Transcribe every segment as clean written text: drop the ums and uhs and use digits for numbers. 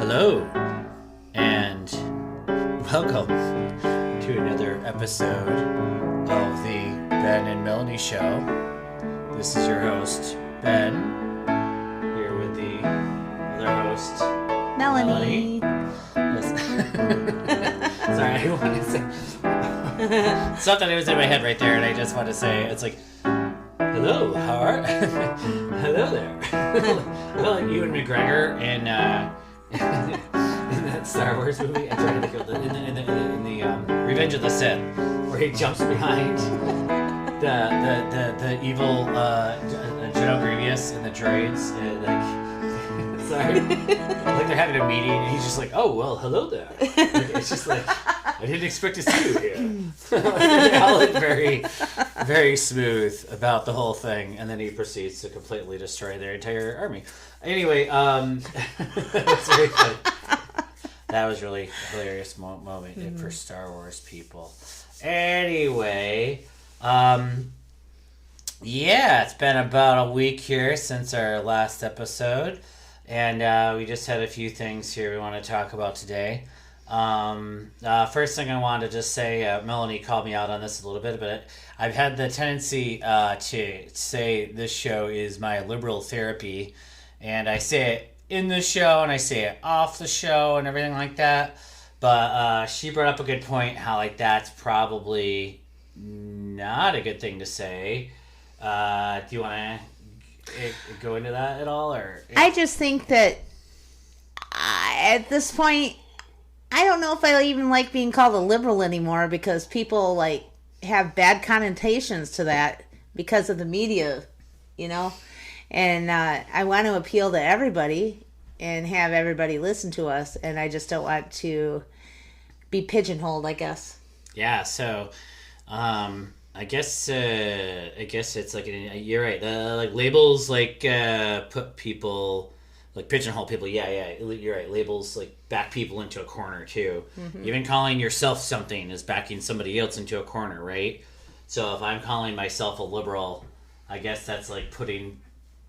Hello, and welcome to another episode of the Ben and Melanie Show. This is your host, Ben, here with the other host, Melanie. Sorry, I wanted to say something that was in my head right there, and I just want to say, it's like, hello, how are hello there. Well, like Ewan McGregor in that Star Wars movie, I'm trying to think of in the Revenge of the Sith, where he jumps behind the evil General Grievous and the droids, and sorry, like they're having a meeting, and he's just like, "Oh well, hello there." Like, it's just like, I didn't expect to see you here. Alan very, very smooth about the whole thing, and then he proceeds to completely destroy their entire army. Anyway, that's very funny. That was really a hilarious moment for Star Wars people. Anyway, yeah, it's been about a week here since our last episode, and we just had a few things here we want to talk about today. First thing I wanted to just say, Melanie called me out on this a little bit, but I've had the tendency to say this show is my liberal therapy, and I say it in the show and I say it off the show and everything like that. But she brought up a good point, how like that's probably not a good thing to say. Do you want to go into that at all, or? I just think that at this point, I don't know if I even like being called a liberal anymore, because people like have bad connotations to that because of the media, you know. And I want to appeal to everybody and have everybody listen to us, and I just don't want to be pigeonholed, I guess. Yeah. So, I guess it's like you're right. Like labels put people, like pigeonhole people. Yeah, you're right. Labels like back people into a corner too. Mm-hmm. Even calling yourself something is backing somebody else into a corner, right? So if I'm calling myself a liberal, I guess that's like putting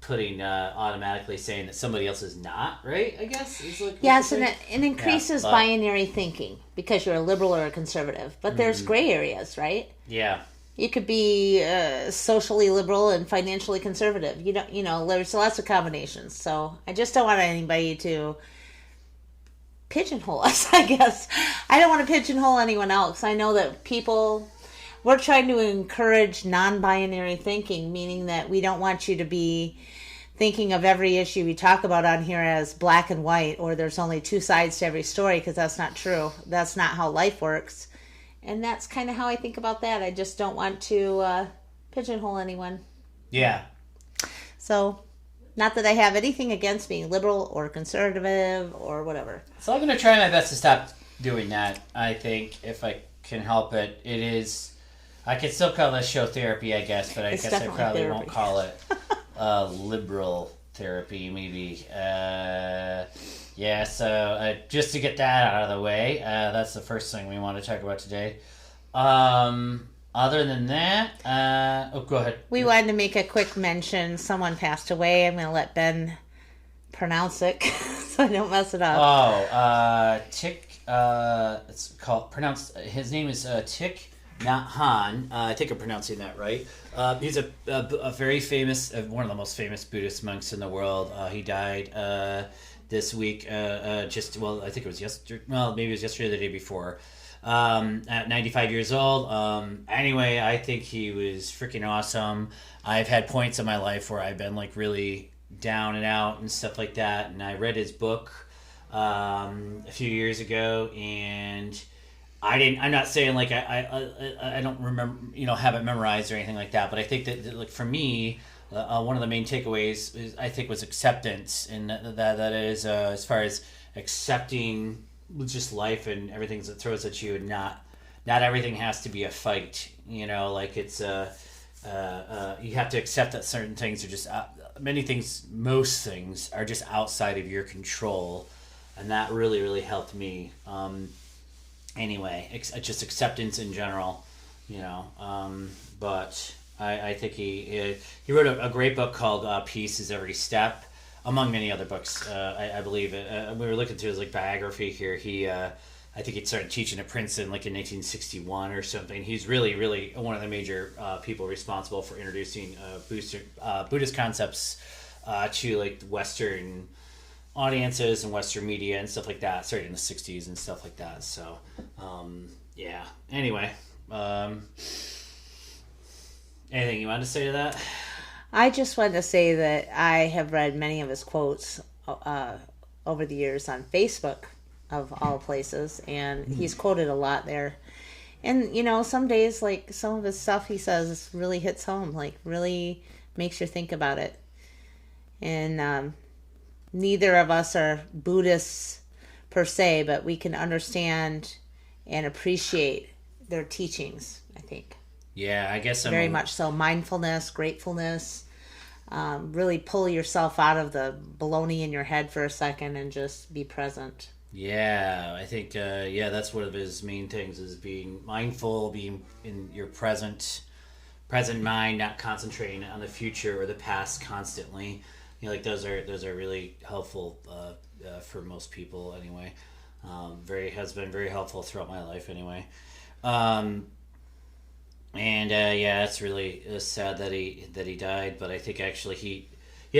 automatically saying that somebody else is not, right? I guess is like yes, and it increases binary thinking because you're a liberal or a conservative. But there's gray areas, right? Yeah. You could be socially liberal and financially conservative. You know, there's lots of combinations. So I just don't want anybody to pigeonhole us, I guess. I don't want to pigeonhole anyone else. I know that we're trying to encourage non-binary thinking, meaning that we don't want you to be thinking of every issue we talk about on here as black and white, or there's only two sides to every story, because that's not true. That's not how life works. And that's kind of how I think about that. I just don't want to pigeonhole anyone. Yeah. So, not that I have anything against being liberal or conservative or whatever. So I'm going to try my best to stop doing that, I think, if I can help it. It is... I could still call this show therapy, I guess, but I guess I probably therapy. Won't call it liberal therapy, maybe. Yeah, so just to get that out of the way, that's the first thing we want to talk about today. Other than that, go ahead. We wanted to make a quick mention. Someone passed away. I'm going to let Ben pronounce it so I don't mess it up. Oh, it's pronounced, his name is Thich Nhat Hanh. I think I'm pronouncing that right. He's a very famous, one of the most famous Buddhist monks in the world. He died this week, I think it was yesterday, well, maybe it was yesterday or the day before, at 95 years old. Anyway, I think he was freaking awesome. I've had points in my life where I've been like really down and out and stuff like that, and I read his book a few years ago, and I'm not saying like I don't remember, have it memorized or anything like that, but I think that like for me, one of the main takeaways I think was acceptance, and that is as far as accepting just life and everything that throws at you, and not everything has to be a fight. Like it's you have to accept that certain things are just most things are just outside of your control, and that really, really helped me. Anyway, just acceptance in general, but I think he wrote a great book called Peace is Every Step, among many other books. I believe we were looking through his like biography here. I think he started teaching at Princeton like in 1961 or something. He's really one of the major people responsible for introducing Buddhist concepts to like Western audiences and Western media and stuff like that. Started in the 60s and stuff like that. So yeah. Anyway, anything you wanted to say to that? I just wanted to say that I have read many of his quotes over the years on Facebook, of all places, and he's quoted a lot there. And some days, like, some of his stuff he says really hits home, like really makes you think about it. And neither of us are Buddhists per se, but we can understand and appreciate their teachings, I think. Yeah, I guess very much so. Mindfulness, gratefulness, really pull yourself out of the baloney in your head for a second and just be present. Yeah, I think that's one of his main things, is being mindful, being in your present mind, not concentrating on the future or the past constantly. Like those are really helpful for most people anyway. Has been very helpful throughout my life anyway. It's really sad that he died, but I think actually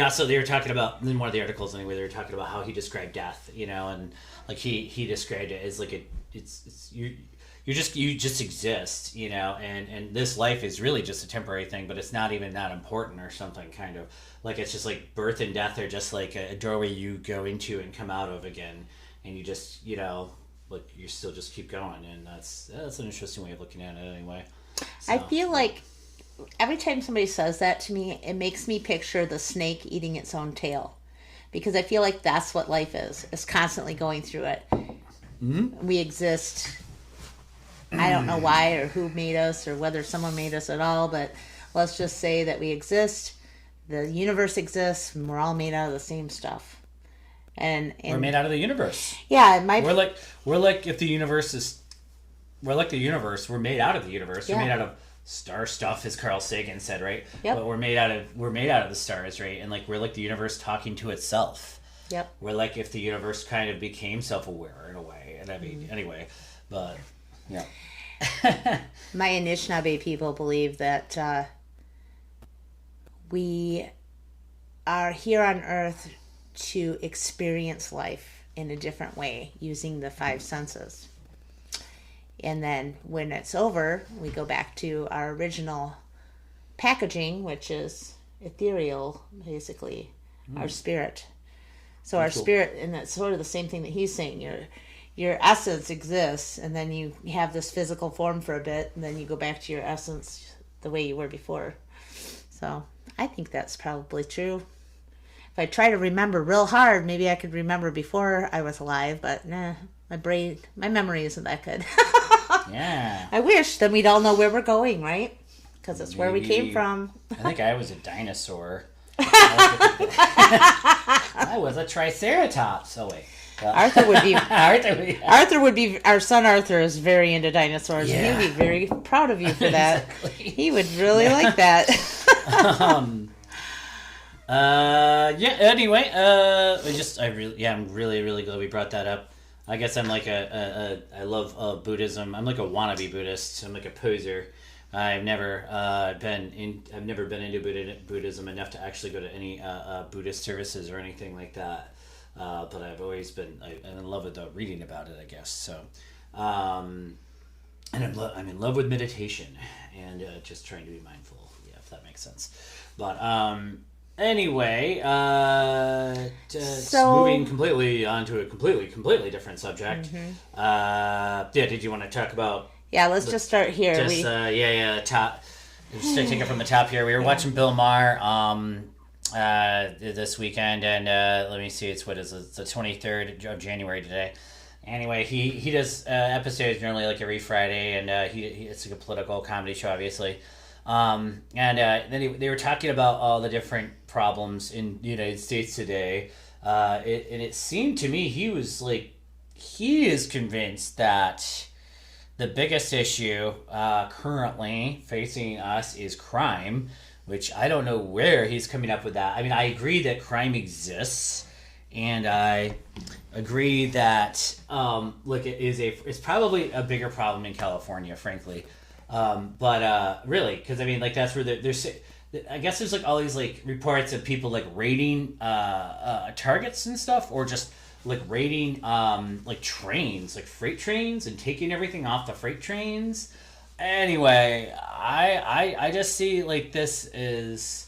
so they were talking about, in one of the articles anyway, they were talking about how he described death, and like he described it as like you just exist, and this life is really just a temporary thing, but it's not even that important or something, kind of like it's just like birth and death are just like a doorway you go into and come out of again, and you just like you still just keep going, and that's an interesting way of looking at it anyway. So, I feel like every time somebody says that to me, it makes me picture the snake eating its own tail, because I feel like that's what life is. It's constantly going through it. Mm-hmm. We exist. I don't know why or who made us or whether someone made us at all, but let's just say that we exist. The universe exists, and we're all made out of the same stuff. And we're made out of the universe. Yeah, we're like if the universe is. We're like the universe. We're made out of the universe. Yeah. We're made out of star stuff, as Carl Sagan said, right? Yep. But we're made out of the stars, right? And like we're like the universe talking to itself. Yep. We're like if the universe kind of became self-aware in a way. And I mean, anyway, but yeah. My Anishinaabe people believe that we are here on Earth to experience life in a different way using the 5 senses. And then when it's over, we go back to our original packaging, which is ethereal, basically, our spirit. So our spirit, and that's sort of the same thing that he's saying. Your essence exists, and then you have this physical form for a bit, and then you go back to your essence the way you were before. So I think that's probably true. If I try to remember real hard, maybe I could remember before I was alive, but nah, my memory isn't that good. Yeah. I wish. Then we'd all know where we're going, right? Because it's where we came from. I think I was a dinosaur. I was a triceratops. Oh, wait. Arthur would be. Our son Arthur is very into dinosaurs. Yeah. And he'd be very proud of you for that. Exactly. He would really like that. Anyway, I'm really glad we brought that up. I guess I'm like I love Buddhism. I'm like a wannabe Buddhist. I'm like a poser. I've never been into Buddhism enough to actually go to any Buddhist services or anything like that. But I've always been I'm in love with reading about it, I guess. So, and I'm in love with meditation and just trying to be mindful. Yeah, if that makes sense. But anyway, so moving completely onto a completely different subject. Mm-hmm. Did you want to talk about? Yeah, let's just start here. Top. Just take it from the top here. We were watching Bill Maher this weekend, and let me see. It's the 23rd of January today. Anyway, he does episodes normally like every Friday, and it's like a political comedy show, obviously. And then they were talking about all the different problems in the United States today. And it seemed to me he is convinced that the biggest issue currently facing us is crime, which I don't know where he's coming up with that. I mean, I agree that crime exists, and I agree that look, it's probably a bigger problem in California, frankly. But really, because I mean, like that's where there's. I guess there's like all these like reports of people like raiding targets and stuff, or just like raiding like trains, like freight trains, and taking everything off the freight trains. Anyway, I just see like this is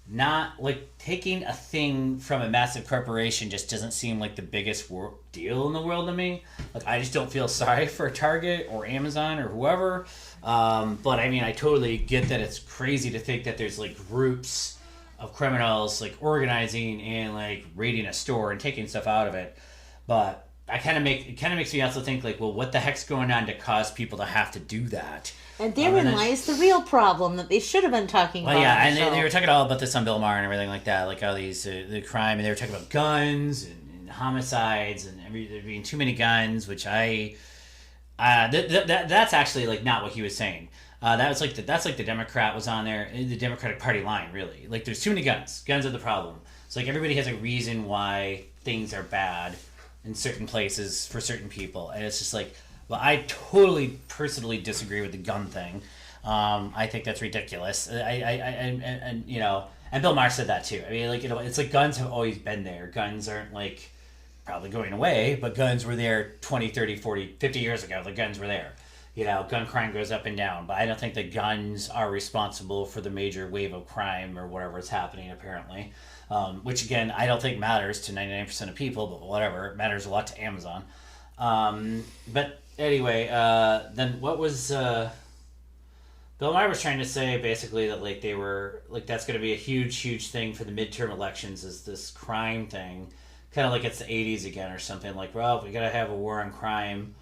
not like taking a thing from a massive corporation just doesn't seem like the biggest deal in the world to me. Like I just don't feel sorry for Target or Amazon or whoever. But I mean, I totally get that it's crazy to think that there's like groups of criminals like organizing and like raiding a store and taking stuff out of it. But it kind of makes me also think like, well, what the heck's going on to cause people to have to do that? And therein lies the real problem that they should have been talking about. Well, yeah, and they were talking all about this on Bill Maher and everything like that, like all these the crime, and they were talking about guns and homicides and there being too many guns, which that's actually like not what he was saying. That's like the Democrat was on there, the Democratic Party line, really. Like there's too many guns. Guns are the problem. It's like everybody has a reason why things are bad in certain places for certain people, and it's just like, well, I totally personally disagree with the gun thing. I think that's ridiculous. And you know, and Bill Maher said that too. I mean, like, you know, it's like guns have always been there. Guns aren't like probably going away, but guns were there 20, 30, 40, 50 years ago. The guns were there. You know, gun crime goes up and down, but I don't think the guns are responsible for the major wave of crime or whatever is happening, apparently. Which, again, I don't think matters to 99% of people, but whatever. It matters a lot to Amazon. But anyway, then what was... Bill Maher was trying to say, basically, that like they were... Like, that's going to be a huge, huge thing for the midterm elections, is this crime thing. Kind of like it's the 80s again or something. Like, well, we got to have a war on crime,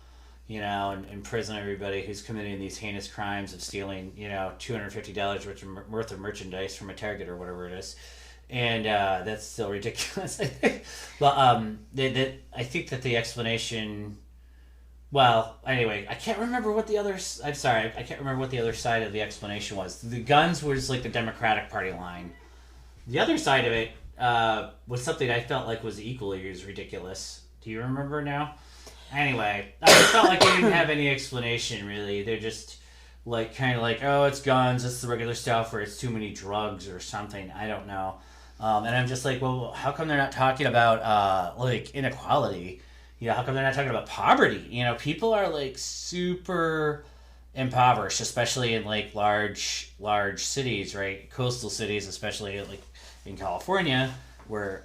you know, and imprison everybody who's committing these heinous crimes of stealing, you know, $250 worth of merchandise from a Target or whatever it is. And that's still ridiculous, I think. But I think that the explanation... Well, anyway, I can't remember what the other... I'm sorry, I can't remember what the other side of the explanation was. The guns was like the Democratic Party line. The other side of it was something I felt like was equally as ridiculous. Do you remember now? Anyway, I just felt like they didn't have any explanation, really. They're just like kind of like, oh, it's guns, it's the regular stuff, or it's too many drugs or something. I don't know. And I'm just like, well, how come they're not talking about like inequality? You know, how come they're not talking about poverty? You know, people are like super impoverished, especially in like large cities, right? Coastal cities, especially like in California, where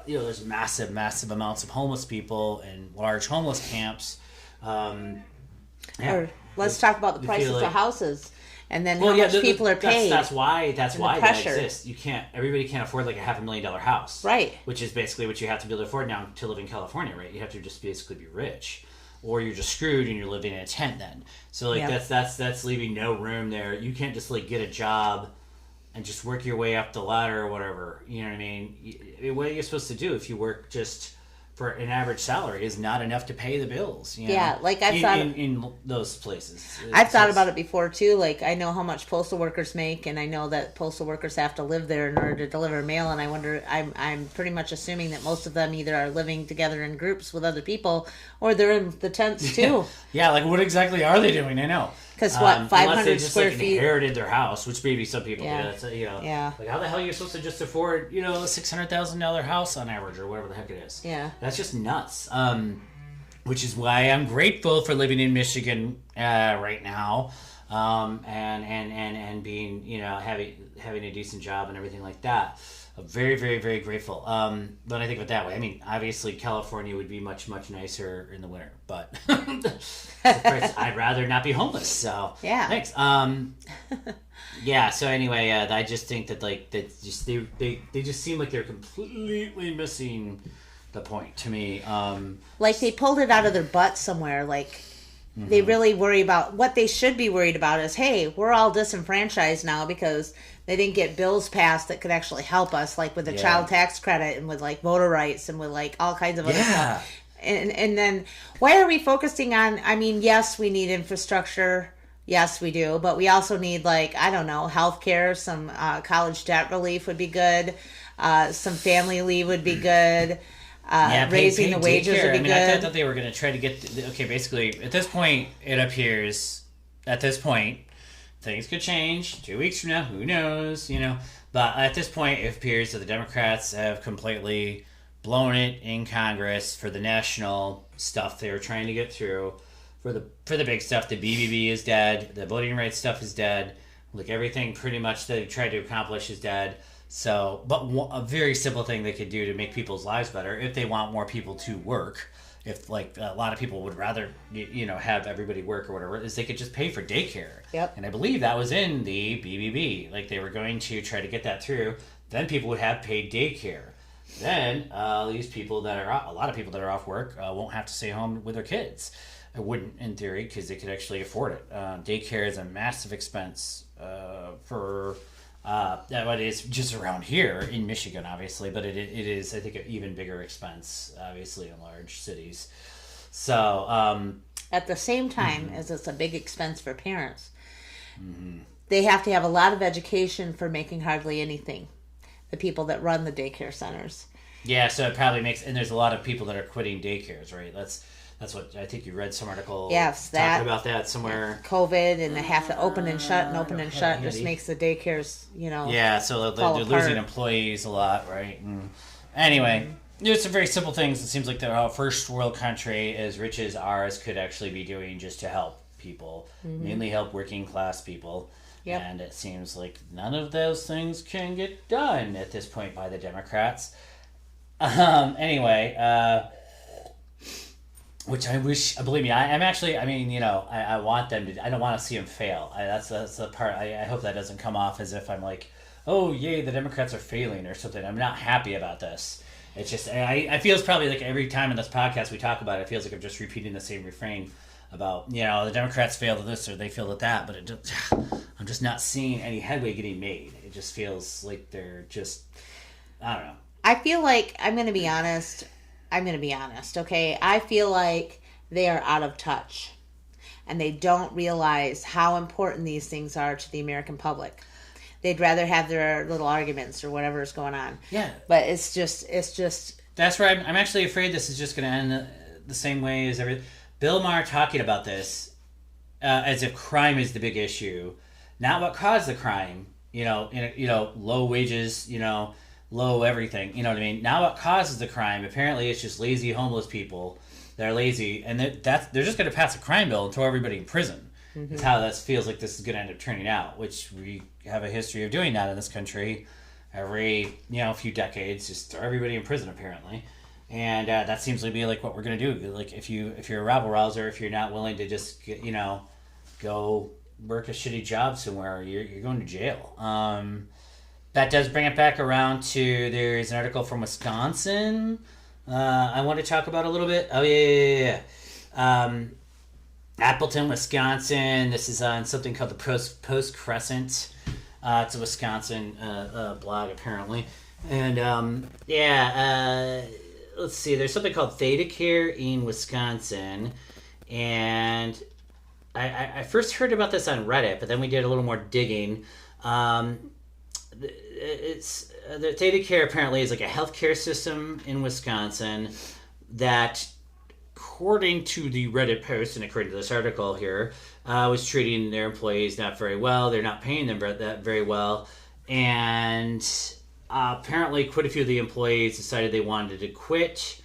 you know, there's massive amounts of homeless people and large homeless camps. Or let's talk about the prices of houses, and then how much people are paid. That's why that exists. Everybody can't afford like a $500,000 house, right? Which is basically what you have to be able to afford now to live in California, right? You have to just basically be rich, or you're just screwed and you're living in a tent then. So like that's leaving no room there. You can't just like get a job and just work your way up the ladder or whatever. You know what I mean? What you're supposed to do if you work just for an average salary is not enough to pay the bills. You know? Yeah, like I've thought in those places. I've thought about it before too. Like I know how much postal workers make, and I know that postal workers have to live there in order to deliver mail. And I wonder, I'm pretty much assuming that most of them either are living together in groups with other people, or they're in the tents too. Yeah, like what exactly are they doing? I know. Because 500 square feet inherited their house, which maybe some people do. That's, you know, yeah. Like how the hell are you supposed to just afford, you know, a $600,000 house on average or whatever the heck it is? Yeah, that's just nuts. Which is why I'm grateful for living in Michigan right now, and being, you know, having a decent job and everything like that. I'm very, very, very grateful. But I think of it that way. I mean, obviously California would be much, much nicer in the winter, but I'd rather not be homeless. So yeah, thanks. Yeah. So anyway, I just think that like that just they just seem like they're completely missing the point to me. Like they pulled it out of their butt somewhere. Like they really worry about what they should be worried about is, hey, we're all disenfranchised now because they didn't get bills passed that could actually help us, like with the child tax credit and with like voter rights and with like all kinds of other stuff. And then why are we focusing on, I mean, yes, we need infrastructure Yes, we do. But we also need, like, I don't know, health care, some college debt relief would be good. Some family leave would be good. Yeah, Raising pay the wages daycare. would be I mean, I thought good. that they were going to try to get. Okay, basically, at this point, it appears. At this point, things could change. 2 weeks from now, who knows? But at this point, it appears that the Democrats have completely blown it in Congress for the national stuff they were trying to get through. For the big stuff, the BBB is dead. The voting rights stuff is dead. Like everything, pretty much that they tried to accomplish is dead. So, but a very simple thing they could do to make people's lives better if they want more people to work, if like a lot of people would rather have everybody work or whatever, is they could just pay for daycare. Yep. And I believe that was in the BBB. Like they were going to try to get that through. Then people would have paid daycare. Then these people that are a lot of people that are off work won't have to stay home with their kids. I wouldn't, in theory, because they could actually afford it. Daycare is a massive expense for. That is just around here in Michigan, obviously, but it is, I think, an even bigger expense, obviously, in large cities. So, At the same time as it's a big expense for parents, they have to have a lot of education for making hardly anything. The people that run the daycare centers. yeah, so it probably makes, and there's a lot of people that are quitting daycares, right? That's what I think you read some article Yes, talking about that somewhere. COVID, and they have to open and shut and open and shut just handy. makes the daycares, Yeah, so fall they're losing apart. employees a lot, right? Anyway, there's some very simple things. It seems like the first world country as rich as ours could actually be doing just to help people, mainly help working class people. Yep. And it seems like none of those things can get done at this point by the Democrats. Anyway, which I wish, believe me, I'm actually, I mean, I want them to, I don't want to see them fail. That's the part, I hope that doesn't come off as if I'm like, oh, yay, the Democrats are failing or something. I'm not happy about this. It's just, I feel it's probably like every time in this podcast we talk about it, it feels like I'm just repeating the same refrain about, the Democrats failed at this or they failed at that, but I'm just not seeing any headway getting made. It just feels like they're just, I don't know. I feel like, I'm going to be honest, okay? I feel like they are out of touch. And they don't realize how important these things are to the American public. They'd rather have their little arguments or whatever is going on. Yeah. But it's just. That's where I'm actually afraid this is just going to end the same way as everything. Bill Maher talking about this as if crime is the big issue, not what caused the crime. Low wages, low everything. You know what I mean? Not what causes the crime. Apparently, it's just lazy homeless people that are lazy, and they're just going to pass a crime bill and throw everybody in prison. That's how that feels like this is going to end up turning out, which we have a history of doing that in this country every few decades, just throw everybody in prison apparently. And that seems to be like what we're going to do. Like if you're a rabble rouser, if you're not willing to just go work a shitty job somewhere, you're going to jail. That does bring it back around to, there's an article from Wisconsin I want to talk about a little bit. Oh yeah. Appleton, Wisconsin. This is on something called the Post Crescent. It's a Wisconsin blog apparently, and let's see. There's something called Theta Care in Wisconsin, and I first heard about this on Reddit, but then we did a little more digging. It's the Theta Care apparently is like a healthcare system in Wisconsin that, according to the Reddit post and according to this article here, was treating their employees not very well. They're not paying them that very well. And apparently quite a few of the employees decided they wanted to quit.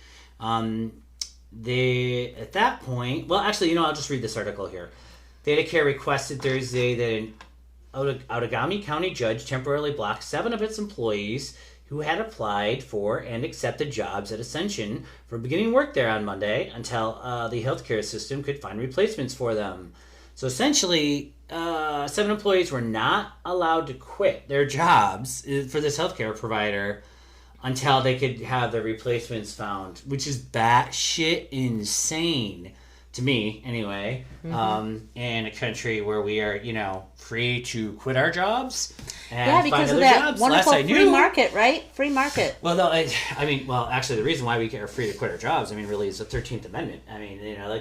They, at that point, well, actually, I'll just read this article here. Theta Care requested Thursday that an Outagamie County judge temporarily blocked 7 of its employees who had applied for and accepted jobs at Ascension from beginning work there on Monday until the healthcare system could find replacements for them. So essentially, 7 employees were not allowed to quit their jobs for this healthcare provider until they could have the replacements found, which is batshit insane to me anyway, in a country where we are, free to quit our jobs and because find of other that jobs. wonderful Last I free knew, market, right? Free market. well, no, actually, the reason why we are free to quit our jobs, really, is the 13th Amendment.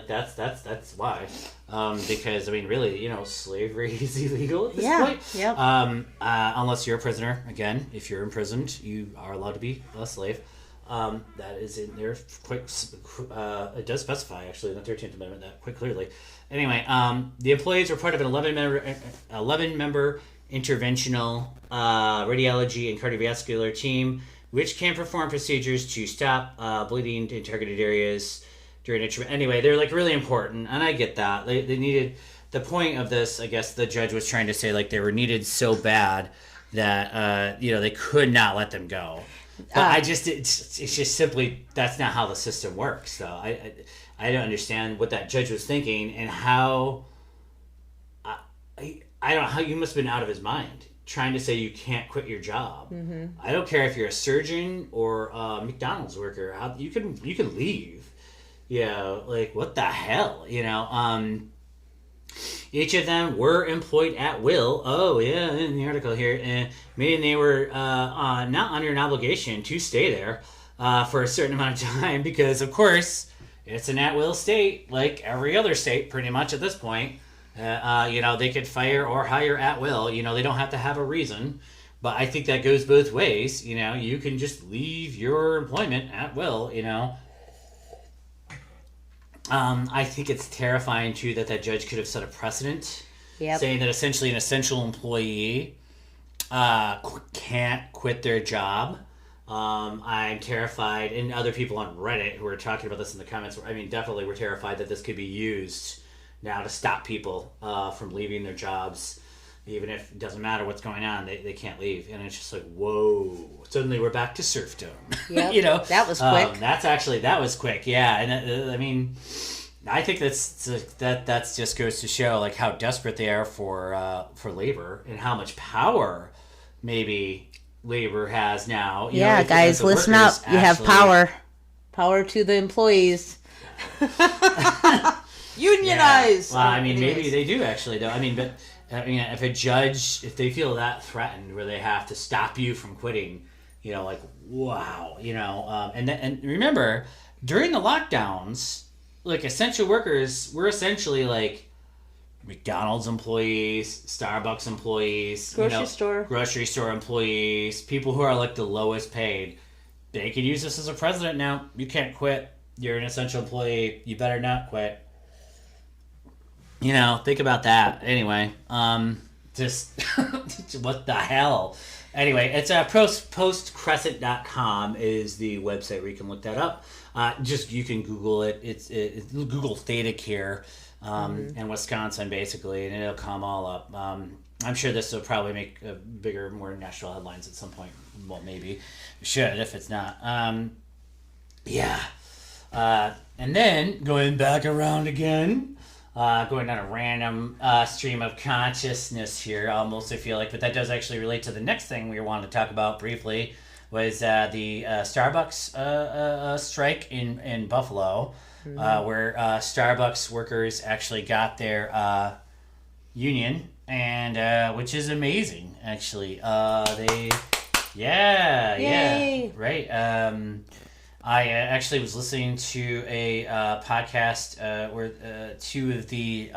That's why. Because, really, slavery is illegal at this point. Yeah. Unless you're a prisoner. Again, if you're imprisoned, you are allowed to be a slave. That is in there it does specify, actually, in the 13th Amendment, that quite clearly. Anyway, the employees were part of an 11-member interventional radiology and cardiovascular team, which can perform procedures to stop bleeding in targeted areas during a treatment. Anyway, they're really important, and I get that. They needed, the point of this, I guess the judge was trying to say, they were needed so bad that they could not let them go. But it's just simply, that's not how the system works. So I don't understand what that judge was thinking, and how I don't know how, you must have been out of his mind trying to say you can't quit your job. I don't care if you're a surgeon or a McDonald's worker. You can leave. What the hell, Each of them were employed at will. Oh, yeah, in the article here. Meaning they were not under an obligation to stay there for a certain amount of time, because, of course, it's an at-will state, like every other state pretty much at this point. They could fire or hire at will. They don't have to have a reason. But I think that goes both ways. You can just leave your employment at will, I think it's terrifying, too, that judge could have set a precedent, saying that essentially an essential employee can't quit their job. I'm terrified, and other people on Reddit who are talking about this in the comments, definitely were terrified that this could be used now to stop people from leaving their jobs. Even if it doesn't matter what's going on, they can't leave. And it's just whoa, suddenly we're back to serfdom. Yep. That was quick. That was quick, yeah. And I think that just goes to show how desperate they are for labor, and how much power maybe labor has now. Guys, listen up. You have power to the employees. Unionize. Well, maybe they do, actually, though. But if a judge, if they feel that threatened, where they have to stop you from quitting, wow, and remember, during the lockdowns, essential workers were essentially McDonald's employees, Starbucks employees, grocery store employees, people who are the lowest paid. They could use this as a precedent now. You can't quit. You're an essential employee. You better not quit. Think about that. Anyway, just what the hell? Anyway, it's postcrescent.com is the website where you can look that up. You can Google it. It's Google Theta Care in Wisconsin, basically, and it'll come all up. I'm sure this will probably make bigger, more national headlines at some point. Well, maybe should if it's not. And then going back around again. Going down a random stream of consciousness here, almost, I feel like, but that does actually relate to the next thing we wanted to talk about briefly, was the Starbucks strike in Buffalo, where Starbucks workers actually got their union, and which is amazing, actually. Right. I actually was listening to a podcast where two of the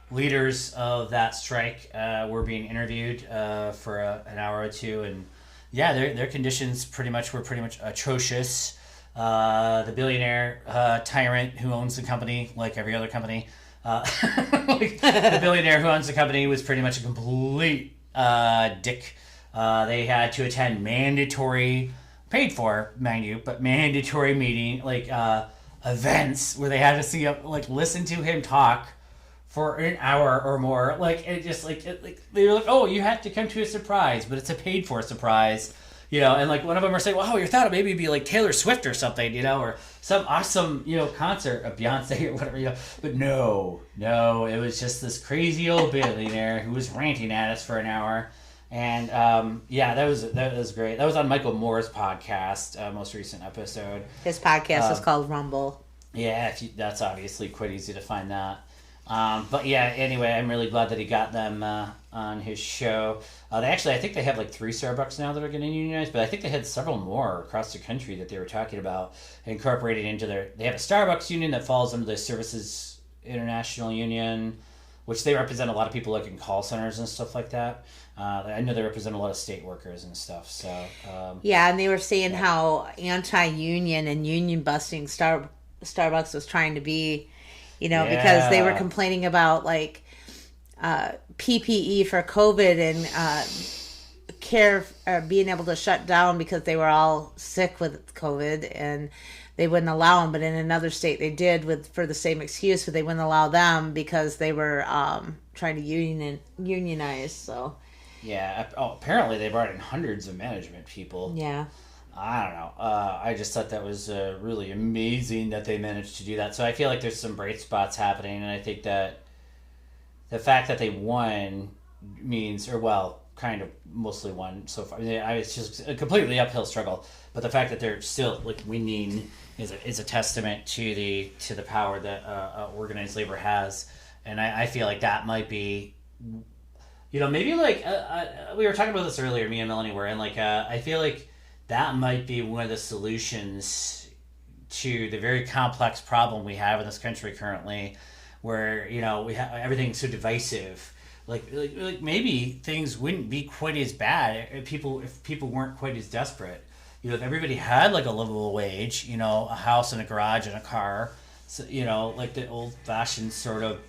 leaders of that strike were being interviewed for an hour or two, and their conditions were pretty much atrocious. The billionaire tyrant who owns the company, like every other company, the billionaire who owns the company was pretty much a complete dick. They had to attend mandatory, paid for, mind you, but mandatory meeting, events where they had to see, listen to him talk for an hour or more. They were oh, you have to come to a surprise, but it's a paid for surprise, and one of them were saying, well, you thought it maybe be Taylor Swift or something, or some awesome, concert of Beyonce or whatever, but no, it was just this crazy old billionaire who was ranting at us for an hour. And that was great. That was on Michael Moore's podcast, most recent episode. His podcast is called Rumble. Yeah, that's obviously quite easy to find that. But yeah, anyway, I'm really glad that he got them on his show. They actually, I think they have like 3 Starbucks now that are getting unionized, but I think they had several more across the country that they were talking about incorporating into their. They have a Starbucks union that falls under the Services International Union, which they represent a lot of people like in call centers and stuff like that. I know they represent a lot of state workers and stuff. So Yeah, and they were saying how anti-union and union busting Starbucks was trying to be, because they were complaining about like PPE for COVID and care being able to shut down because they were all sick with COVID and they wouldn't allow them. But in another state, they did for the same excuse, but they wouldn't allow them because they were trying to unionize. So yeah. Oh, apparently they brought in hundreds of management people. yeah. I don't know. I just thought that was really amazing that they managed to do that. So I feel like there's some bright spots happening, and I think that the fact that they won means, or well, kind of mostly won so far. I mean, it's just a completely uphill struggle, but the fact that they're still like winning is a testament to the power that organized labor has, and I feel like that might be. Maybe like we were talking about this earlier, me and Melanie were, and like I feel like that might be one of the solutions to the very complex problem we have in this country currently, where we have everything's so divisive. Like maybe things wouldn't be quite as bad if people weren't quite as desperate. If everybody had like a livable wage, a house and a garage and a car, so, like the old fashioned sort of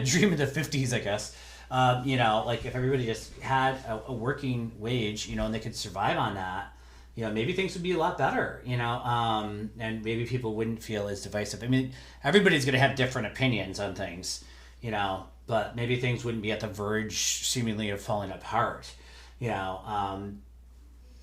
dream of the 50s, I guess. Like if everybody just had a working wage, and they could survive on that, maybe things would be a lot better, and maybe people wouldn't feel as divisive. I mean, everybody's going to have different opinions on things, but maybe things wouldn't be at the verge, seemingly, of falling apart,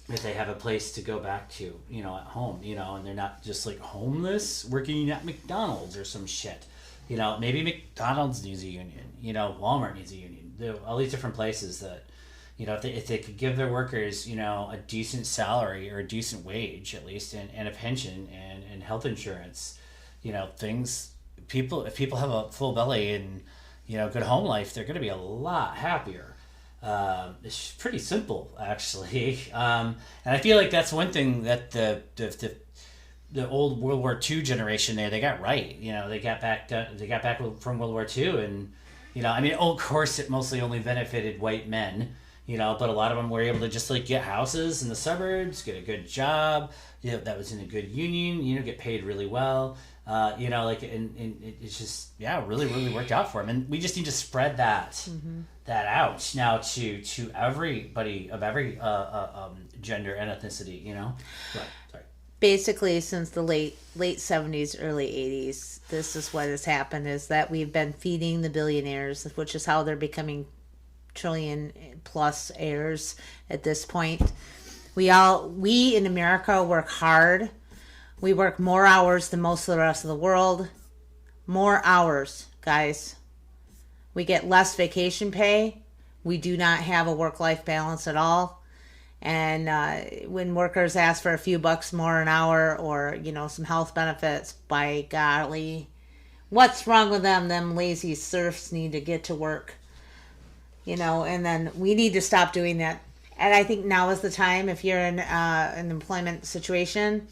if they have a place to go back to, at home, and they're not just like homeless working at McDonald's or some shit. Maybe McDonald's needs a union, Walmart needs a union. There are all these different places that, if they could give their workers, a decent salary or a decent wage at least, and a pension and health insurance, if people have a full belly and, good home life, they're going to be a lot happier. It's pretty simple, actually. And I feel like that's one thing that the old World War II generation they got right. They got back from World War II, and of course it mostly only benefited white men. But a lot of them were able to just like get houses in the suburbs, get a good job, that was in a good union, get paid really well, and it's just, really, really worked out for them. And we just need to spread that out now to everybody of every gender and ethnicity, Right. Sorry. Basically, since the late 70s, early 80s, this is what has happened, is that we've been feeding the billionaires, which is how they're becoming trillion plus heirs at this point. We in America work hard. We work more hours than most of the rest of the world. More hours, guys. We get less vacation pay. We do not have a work-life balance at all. And when workers ask for a few bucks more an hour, or some health benefits, by golly, what's wrong with them? Them lazy serfs need to get to work. And then we need to stop doing that. And I think now is the time, if you're in an employment situation,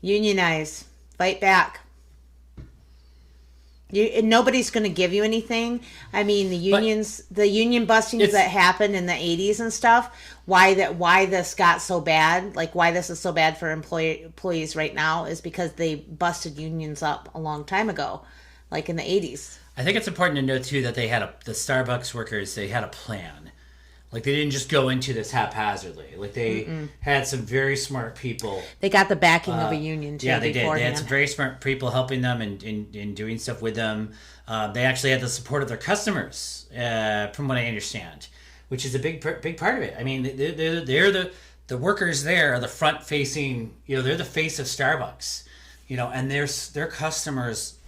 unionize, fight back. Nobody's going to give you anything. I mean, the union bustings that happened in the 80s and stuff, why this got so bad, like why this is so bad for employees right now, is because they busted unions up a long time ago, like in the 80s. I think it's important to note too that the Starbucks workers, they had a plan. Like they didn't just go into this haphazardly. Like they had some very smart people. They got the backing of a union too. Yeah, they did. They had some very smart people helping them and doing stuff with them. They actually had the support of their customers, from what I understand, which is a big part of it. I mean, they're the workers there are the front facing. They're the face of Starbucks. And their customers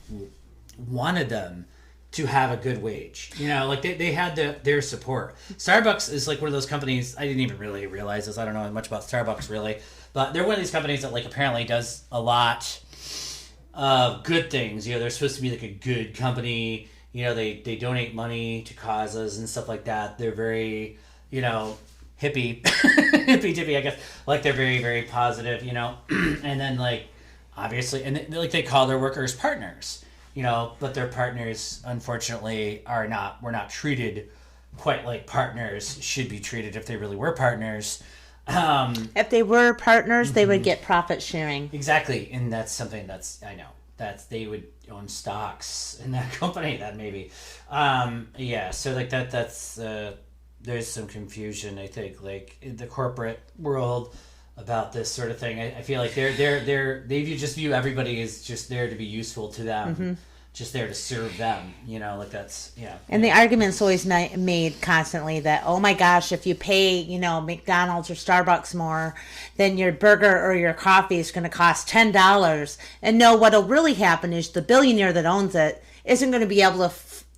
wanted them to have a good wage. Like they had their support. Starbucks is like one of those companies, I didn't even really realize this, I don't know much about Starbucks really, but they're one of these companies that like apparently does a lot good things. You know, they're supposed to be like a good company. You know, they donate money to causes and stuff like that. They're very, you know, hippie, hippie dippy, I guess. Like they're very, very positive, you know. And then like, obviously, and like they call their workers partners, you know, but their partners, unfortunately, were not treated quite like partners should be treated if they really were partners. If they were partners, they would get profit sharing. Exactly, and that's something that's I know that's they would own stocks in that company. That maybe, yeah. So like that's there's some confusion. I think like in the corporate world about this sort of thing. I feel like they just view everybody as just there to be useful to them. Just there to serve them, you know, like that's, yeah. And the argument's always made constantly that, oh my gosh, if you pay, you know, McDonald's or Starbucks more, then your burger or your coffee is going to cost $10. And no, what'll really happen is the billionaire that owns it isn't going to be able to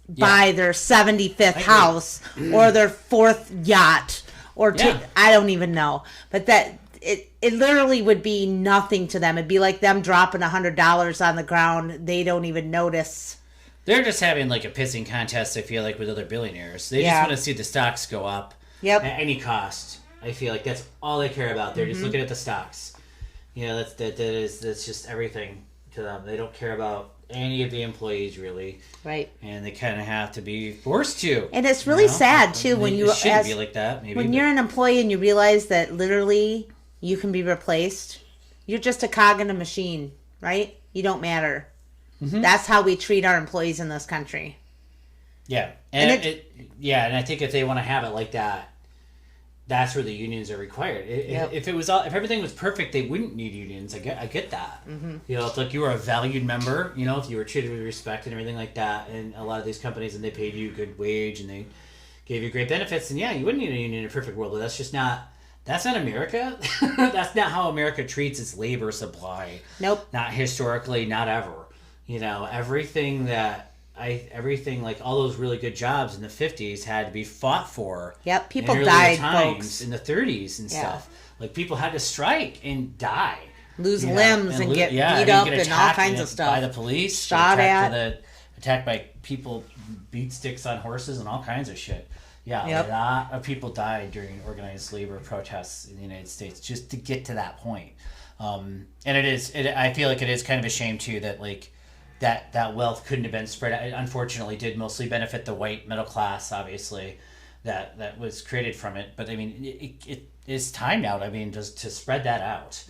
buy their 75th house or their 4th yacht or I don't even know. But that it literally would be nothing to them. It'd be like them dropping $100 on the ground. They don't even notice. They're just having like a pissing contest, I feel like, with other billionaires. They just want to see the stocks go up at any cost. I feel like that's all they care about. They're just looking at the stocks. You know, that's just everything to them. They don't care about any of the employees, really. Right. And they kind of have to be forced to. And it's really sad, too, when you... It shouldn't be like that, maybe. When you're an employee and you realize that literally you can be replaced, you're just a cog in a machine, right? You don't matter. That's how we treat our employees in this country. Yeah. And and I think if they want to have it like that, that's where the unions are required. If everything was perfect, they wouldn't need unions. I get that. You know, it's like you were a valued member. You know, if you were treated with respect and everything like that, and a lot of these companies and they paid you a good wage and they gave you great benefits, and yeah, you wouldn't need a union in a perfect world. But that's just not. That's not America. That's not how America treats its labor supply. Nope. Not historically. Not ever. You know, everything like all those really good jobs in the 50s had to be fought for. Yep, people died, folks. In the 30s and stuff. Like people had to strike and die. Lose limbs and get beat up and all kinds of stuff. By the police. Shot at. Attacked by people, beat sticks on horses and all kinds of shit. Yeah, a lot of people died during organized labor protests in the United States just to get to that point. And I feel like it is kind of a shame too that like that wealth couldn't have been spread. It unfortunately did mostly benefit the white middle class, obviously, that was created from it. But I mean, it is time now. I mean, just to spread that out.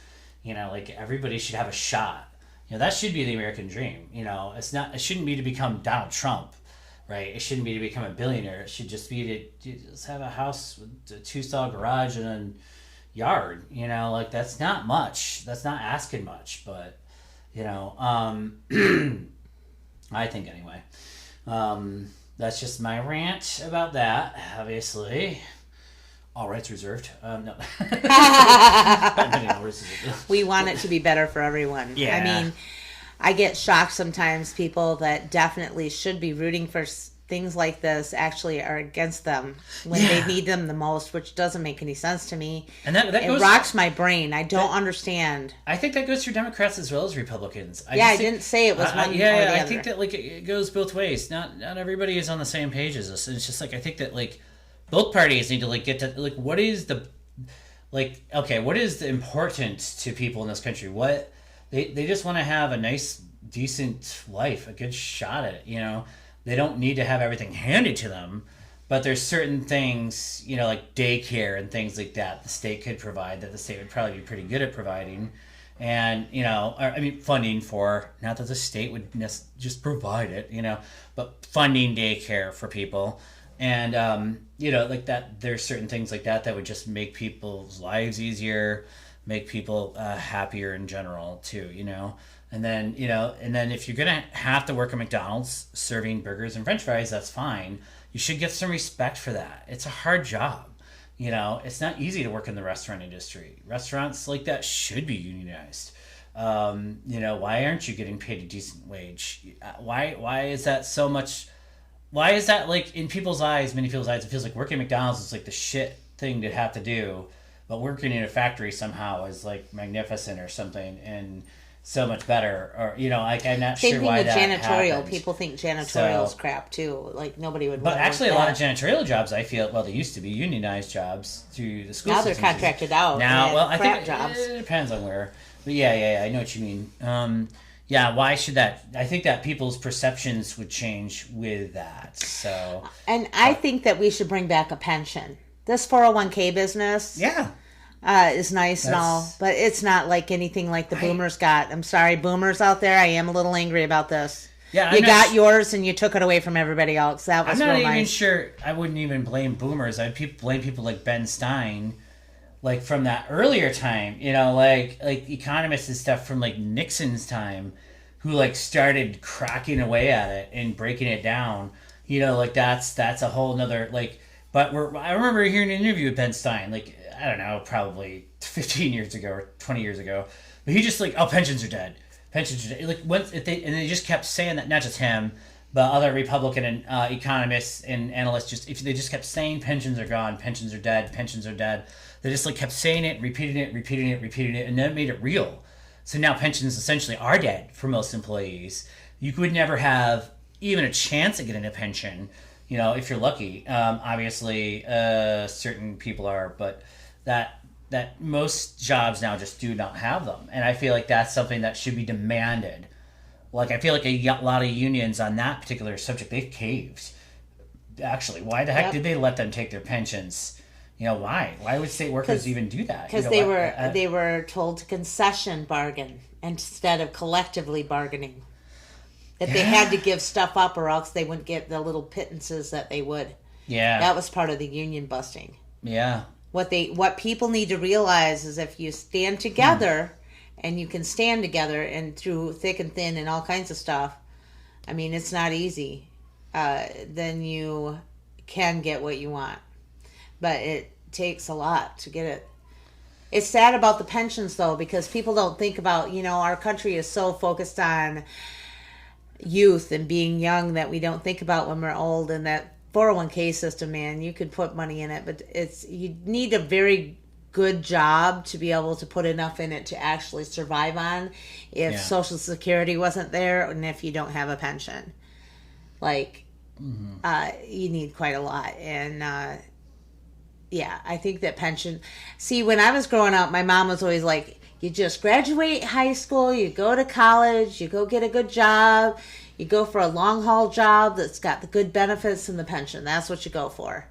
You know, like everybody should have a shot. You know, that should be the American dream. You know, it shouldn't be to become Donald Trump. Right, it shouldn't be to become a billionaire. It should just be to just have a house with a 2-stall garage and a yard. You know, like that's not much. That's not asking much, but you know, I think anyway. That's just my rant about that. Obviously, all rights reserved. No, we want it to be better for everyone. Yeah, I mean. I get shocked sometimes. People that definitely should be rooting for things like this actually are against them when they need them the most, which doesn't make any sense to me. And that it rocks my brain. I don't understand. I think that goes for Democrats as well as Republicans. I didn't say it was one or the other. I think that like it goes both ways. Not everybody is on the same page as us. It's just like I think that like both parties need to like get to like what is the importance to people in this country? What They just want to have a nice, decent life, a good shot at it, you know. They don't need to have everything handed to them, but there's certain things, you know, like daycare and things like that the state could provide that the state would probably be pretty good at providing. And, you know, funding for, not that the state would just provide it, you know, but funding daycare for people. And, you know, like that, there's certain things like that would just make people's lives easier, make people happier in general too, you know. And then if you're gonna have to work at McDonald's serving burgers and French fries, that's fine. You should get some respect for that. It's a hard job, you know. It's not easy to work in the restaurant industry. Restaurants like that should be unionized. You know, why aren't you getting paid a decent wage? Why is that so much? Why is that like in people's eyes? Many people's eyes, it feels like working at McDonald's is like the shit thing to have to do. But working in a factory somehow is like magnificent or something, and so much better, or like I'm not Same sure thing why with that janitorial. happened. People think janitorial's So, crap too. Like nobody would. but wanna actually, a work lot of that. janitorial jobs, I feel, well, they used to be unionized jobs through the school Now they're systems. contracted out. Now, and well, I crap think jobs. it depends on where. But yeah, I know what you mean. Yeah, why should that? I think that people's perceptions would change with that. So, And I think that we should bring back a pension. This 401k business yeah, is nice and all, That's- but it's not like anything like the boomers got. I'm sorry, boomers out there. I am a little angry about this. yeah. You I'm got not, yours and you took it away from everybody else. That was I'm not real even nice. sure. I wouldn't even blame boomers. I'd blame people like Ben Stein, like from that earlier time. Like economists and stuff from like Nixon's time, who like started cracking away at it and breaking it down. Like that's a whole nother like. But I remember hearing an interview with Ben Stein, like I don't know, probably 15 years ago or 20 years ago. But he just like, oh, pensions are dead. Pensions are dead. Like they just kept saying that, not just him, but other Republican and economists and analysts. If they just kept saying pensions are gone, pensions are dead, pensions are dead. They just like kept saying it, repeating it, and then it made it real. So now pensions essentially are dead for most employees. You would never have even a chance at getting a pension, if you're lucky. Obviously, certain people are, but that most jobs now just do not have them. And I feel like that's something that should be demanded. Like, I feel like a lot of unions on that particular subject, they've caved. Actually, why the heck Yep. did they let them take their pensions? Why? Why would state workers even do that? Because they were told to concession bargain instead of collectively bargaining. That they had to give stuff up or else they wouldn't get the little pittances that they would. Yeah. That was part of the union busting. Yeah. What people need to realize is if you stand together and you can stand together and through thick and thin and all kinds of stuff, I mean, it's not easy. Then you can get what you want. But it takes a lot to get it. It's sad about the pensions, though, because people don't think about, our country is so focused on youth and being young that we don't think about when we're old. And that 401k system, man, you could put money in it, but you need a very good job to be able to put enough in it to actually survive on if Social Security wasn't there and if you don't have a pension. Like, you need quite a lot. And, I think that pension... See, when I was growing up, my mom was always like, you just graduate high school, you go to college, you go get a good job, you go for a long haul job that's got the good benefits and the pension. That's what you go for.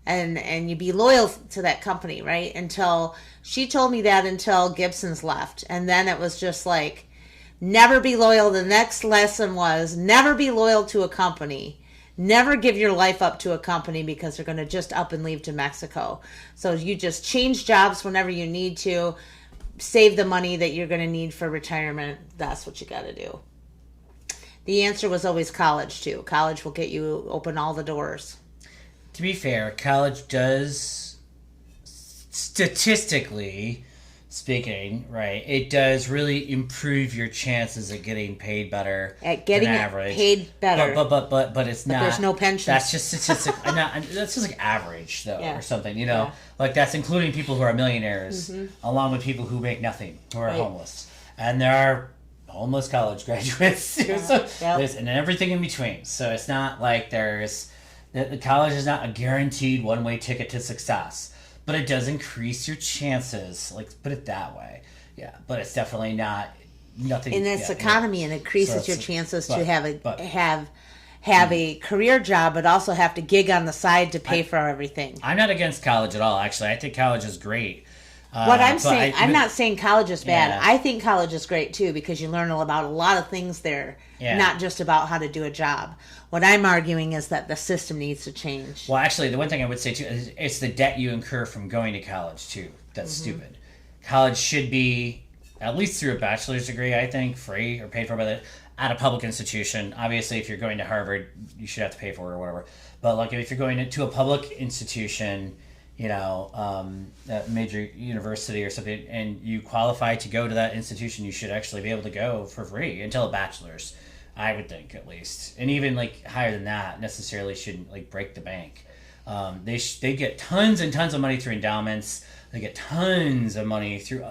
And you be loyal to that company, right? Until she told me that until Gibson's left. And then it was just like, never be loyal. The next lesson was never be loyal to a company. Never give your life up to a company because they're going to just up and leave to Mexico. So you just change jobs whenever you need to. Save the money that you're going to need for retirement. That's what you got to do. The answer was always college, too. College will get you open all the doors. To be fair, college does, statistically speaking, right, it does really improve your chances at getting paid better. At getting paid better. But it's not. There's no pension. That's just statistic. That's just like average, though, or something. Yeah. Like that's including people who are millionaires, along with people who make nothing, who are homeless, and there are homeless college graduates, and everything in between. So it's not like the college is not a guaranteed one-way ticket to success. But it does increase your chances, like put it that way. Yeah, but it's definitely nothing. In this economy, and increases your chances to have a career job, but also have to gig on the side to pay for everything. I'm not against college at all. Actually, I think college is great. What I'm saying, I'm not saying college is bad. Yeah. I think college is great too because you learn about a lot of things there, not just about how to do a job. What I'm arguing is that the system needs to change. Well, actually, the one thing I would say too is it's the debt you incur from going to college too. That's stupid. College should be, at least through a bachelor's degree, I think, free or paid for by at a public institution. Obviously, if you're going to Harvard, you should have to pay for it or whatever. But like if you're going to a public institution, a major university or something, and you qualify to go to that institution, you should actually be able to go for free until a bachelor's, I would think, at least. And even like higher than that necessarily shouldn't like break the bank. They get tons and tons of money through endowments. They get tons of money through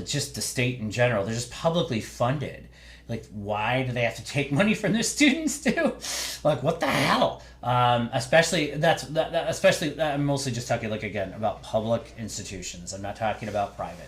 just the state in general. They're just publicly funded. Like, why do they have to take money from their students too? Like, what the hell? Especially I'm mostly just talking, like, again, about public institutions. I'm not talking about private.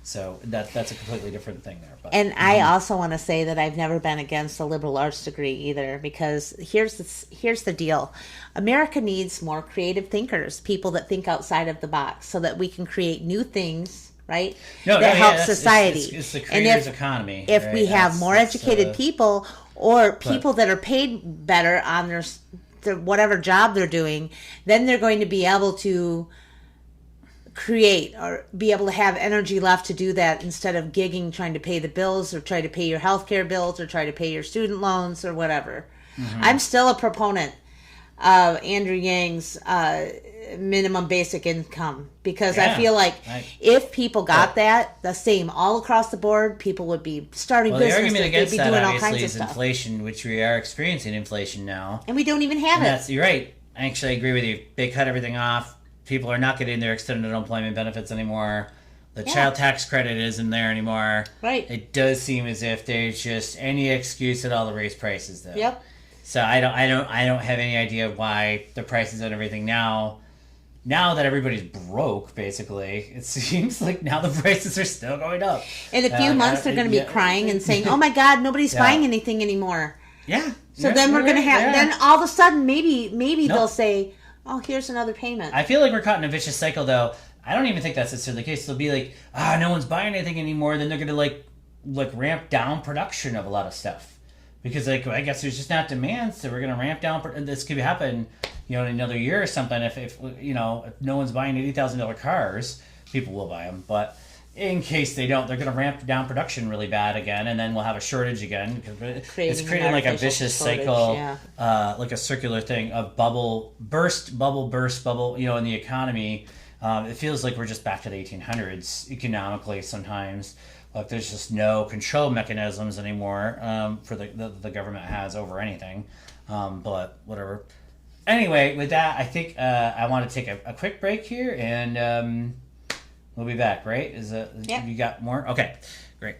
So that's a completely different thing there. But And I also want to say that I've never been against a liberal arts degree either, because here's the deal. America needs more creative thinkers, people that think outside of the box, so that we can create new things, right? That help society. It's the creator's economy. If right? we have more educated people, or people that are paid better on their whatever job they're doing, then they're going to be able to create or be able to have energy left to do that, instead of gigging, trying to pay the bills, or try to pay your healthcare bills, or try to pay your student loans, or whatever. I'm still a proponent of Andrew Yang's minimum basic income, because I feel like if people got that the same all across the board, people would be starting businesses. The argument against they'd be that, doing all obviously, kinds of is stuff. inflation, which we are experiencing inflation now. And we don't even have it. You're right. I actually agree with you. They cut everything off. People are not getting their extended unemployment benefits anymore. The child tax credit isn't there anymore. Right. It does seem as if there's just any excuse at all to raise prices, though. Yep. So I don't have any idea why the prices and everything now that everybody's broke, basically, it seems like now the prices are still going up. In a few months, they're going to be crying and saying, "Oh my God, nobody's buying anything anymore." Yeah. So then we're going to have. Then all of a sudden, maybe they'll say, "Oh, here's another payment." I feel like we're caught in a vicious cycle, though. I don't even think that's necessarily the case. They'll be like, no one's buying anything anymore. Then they're going to like ramp down production of a lot of stuff, because I guess there's just not demand. So we're going to ramp down. This could happen, in another year or something. If no one's buying $80,000 cars, people will buy them. But in case they don't, they're going to ramp down production really bad again, and then we'll have a shortage again. It's creating like a vicious cycle, like a circular thing of bubble burst, in the economy. It feels like we're just back to the 1800s economically sometimes. Like there's just no control mechanisms anymore for the government has over anything. But whatever. Anyway, with that, I think I want to take a quick break here, and we'll be back, right? You got more? Okay, great.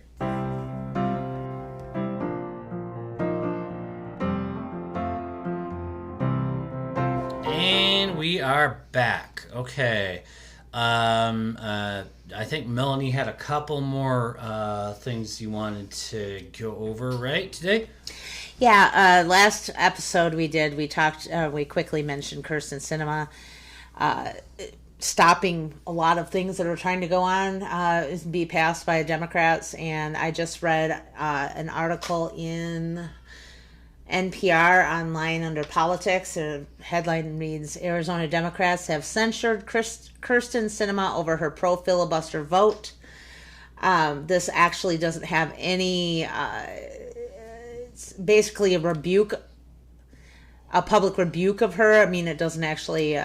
And we are back. Okay. I think Melanie had a couple more things you wanted to go over, right, today? Yeah, last episode we talked, we quickly mentioned Kyrsten Sinema stopping a lot of things that are trying to go on, be passed by Democrats. And I just read an article in NPR online under politics. The headline reads, Arizona Democrats have censured Kyrsten Sinema over her pro-filibuster vote. This actually doesn't have any, it's basically a public rebuke of her. I mean, it doesn't actually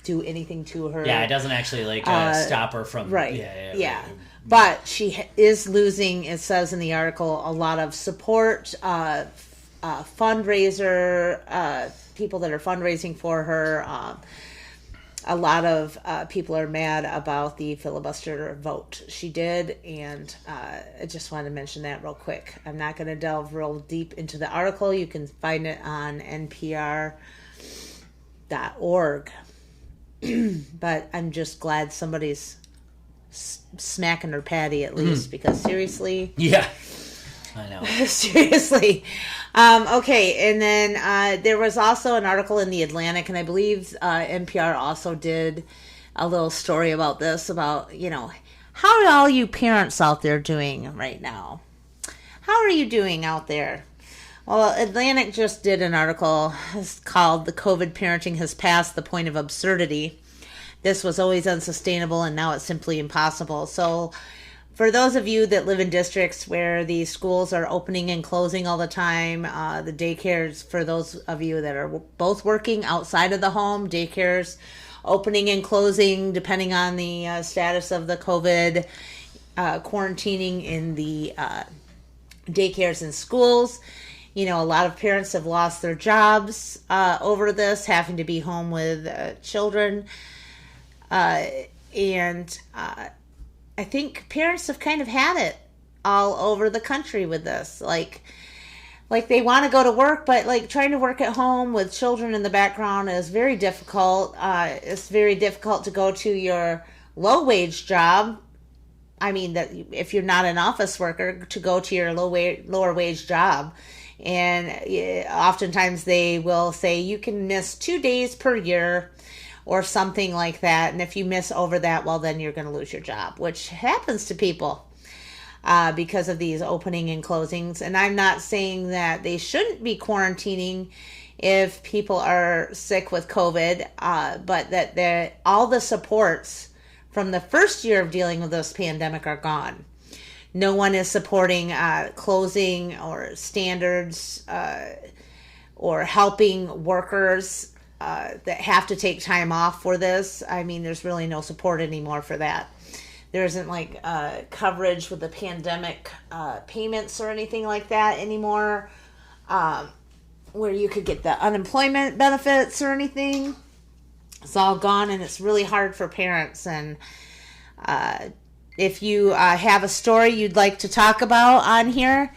do anything to her. Yeah, it doesn't actually stop her from... Right. Yeah. But she is losing, it says in the article, a lot of support, fundraiser, people that are fundraising for her. A lot of people are mad about the filibuster vote she did, and I just wanted to mention that real quick. I'm not going to delve real deep into the article. You can find it on npr.org. But I'm just glad somebody's smacking her patty at least, because seriously... Yeah. I know. Seriously. Okay, and then there was also an article in The Atlantic, and I believe NPR also did a little story about this, about, how are all you parents out there doing right now? How are you doing out there? Well, Atlantic just did an article called "The COVID Parenting Has Passed the Point of Absurdity. This was always unsustainable, and now it's simply impossible." So for those of you that live in districts where the schools are opening and closing all the time, the daycares, for those of you that are both working outside of the home, daycares opening and closing depending on the status of the COVID, quarantining in the daycares and schools. A lot of parents have lost their jobs over this, having to be home with children. And I I think parents have kind of had it all over the country with this. Like they want to go to work, but like trying to work at home with children in the background is very difficult. It's very difficult to go to your low wage job. I mean, that if you're not an office worker, to go to your lower wage job. And oftentimes they will say you can miss 2 days per year or something like that. And if you miss over that, well, then you're going to lose your job, which happens to people because of these opening and closings. And I'm not saying that they shouldn't be quarantining if people are sick with COVID, but that all the supports from the first year of dealing with this pandemic are gone. No one is supporting closing or standards or helping workers that have to take time off for this. I mean, there's really no support anymore for that. There isn't like coverage with the pandemic payments or anything like that anymore, where you could get the unemployment benefits or anything. It's all gone, and it's really hard for parents. And if you have a story you'd like to talk about on here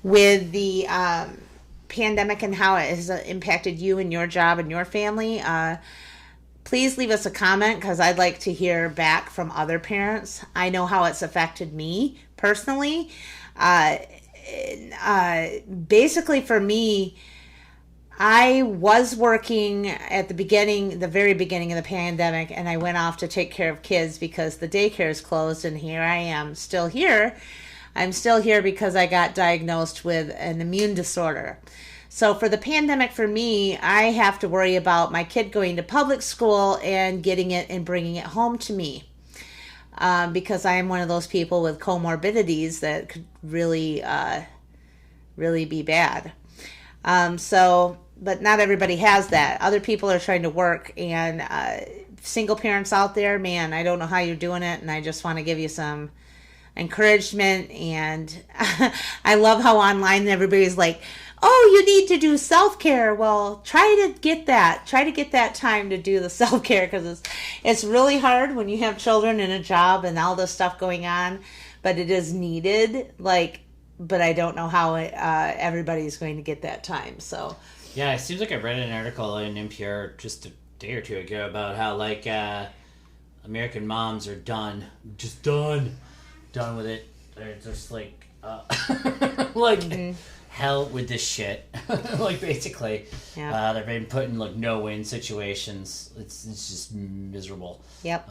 with the pandemic and how it has impacted you and your job and your family, please leave us a comment, because I'd like to hear back from other parents. I know how it's affected me personally. Basically for me, I was working at the very beginning of the pandemic, and I went off to take care of kids because the daycare is closed, and here I am still here. I'm still here because I got diagnosed with an immune disorder. So for the pandemic, for me, I have to worry about my kid going to public school and getting it and bringing it home to me, because I am one of those people with comorbidities that could really, really be bad. But not everybody has that. Other people are trying to work, and single parents out there, man, I don't know how you're doing it, and I just want to give you some encouragement. And I love how online everybody's like, oh, you need to do self-care. Well, try to get that time to do the self-care, because it's really hard when you have children and a job and all this stuff going on, but it is needed. But I don't know how everybody's going to get that time. So yeah, it seems like I read an article in NPR just a day or two ago about how American moms are done with it. They're just hell with this shit. Basically, yeah. They've been put in no-win situations. It's just miserable. Yep.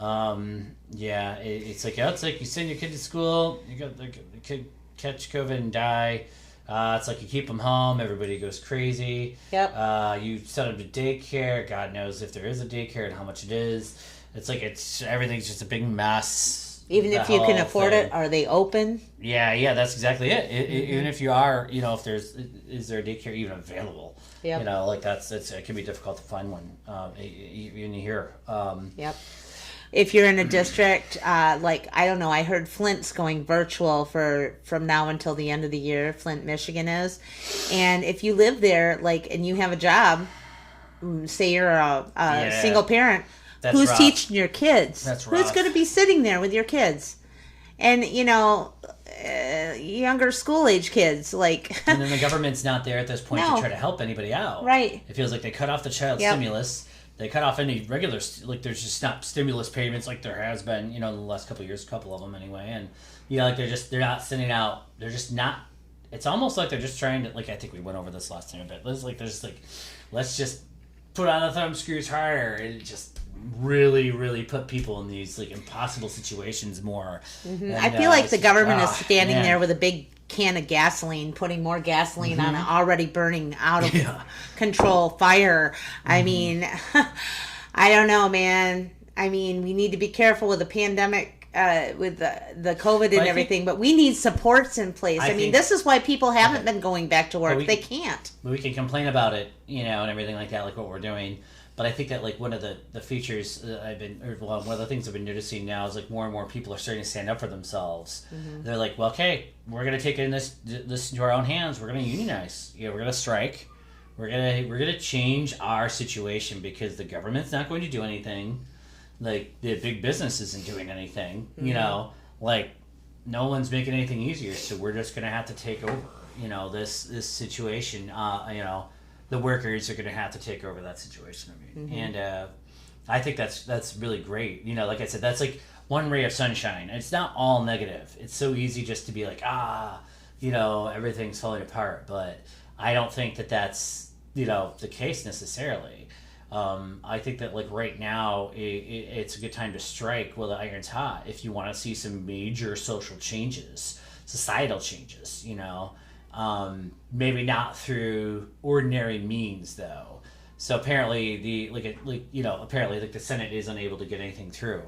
Yeah, it's like you send your kid to school, you got the kid catch COVID and die. It's like you keep them home, everybody goes crazy. Yep. You send them to daycare. God knows if there is a daycare and how much it is. It's like everything's just a big mess. Even if you can afford it, are they open? Yeah, that's exactly it. Even if you are, if is there a daycare even available? Yep. It can be difficult to find one, even here. Yep. If you're in a district, I don't know, I heard Flint's going virtual from now until the end of the year. Flint, Michigan is. And if you live there, and you have a job, say you're a single parent, who's rough. Teaching your kids? That's rough. Who's going to be sitting there with your kids? And, younger school-age kids, And then the government's not there at this point to try to help anybody out. Right. It feels like they cut off the child stimulus. They cut off any regular, there's just not stimulus payments like there has been, in the last couple of years, a couple of them anyway. And, they're not sending out, they're just not, it's almost like they're just trying to, I think we went over this last time a bit. Let's just put on the thumb screws harder and just really, really put people in these, impossible situations more. Mm-hmm. I feel like the government is standing there with a big can of gasoline, putting more gasoline on an already burning out of control fire. I mean, I don't know, man. I mean, we need to be careful with the pandemic, with the COVID and everything, but we need supports in place. I mean, this is why people haven't been going back to work. They can't. We can complain about it, and everything like that, like what we're doing. But I think that one of the features one of the things I've been noticing now is more and more people are starting to stand up for themselves. Mm-hmm. They're like, well, okay, we're gonna take it in this into our own hands. We're gonna unionize. We're gonna strike. We're gonna change our situation because the government's not going to do anything. The big business isn't doing anything. Mm-hmm. like no one's making anything easier, so we're just gonna have to take over. This situation. The workers are gonna have to take over that situation. And I think that's really great. Like I said, that's like one ray of sunshine. It's not all negative. It's so easy just to be like, everything's falling apart. But I don't think that that's the case necessarily. I think that like right now it's a good time to strike while the iron's hot if you want to see some major social changes, societal changes. Maybe not through ordinary means though. So apparently apparently the Senate is unable to get anything through,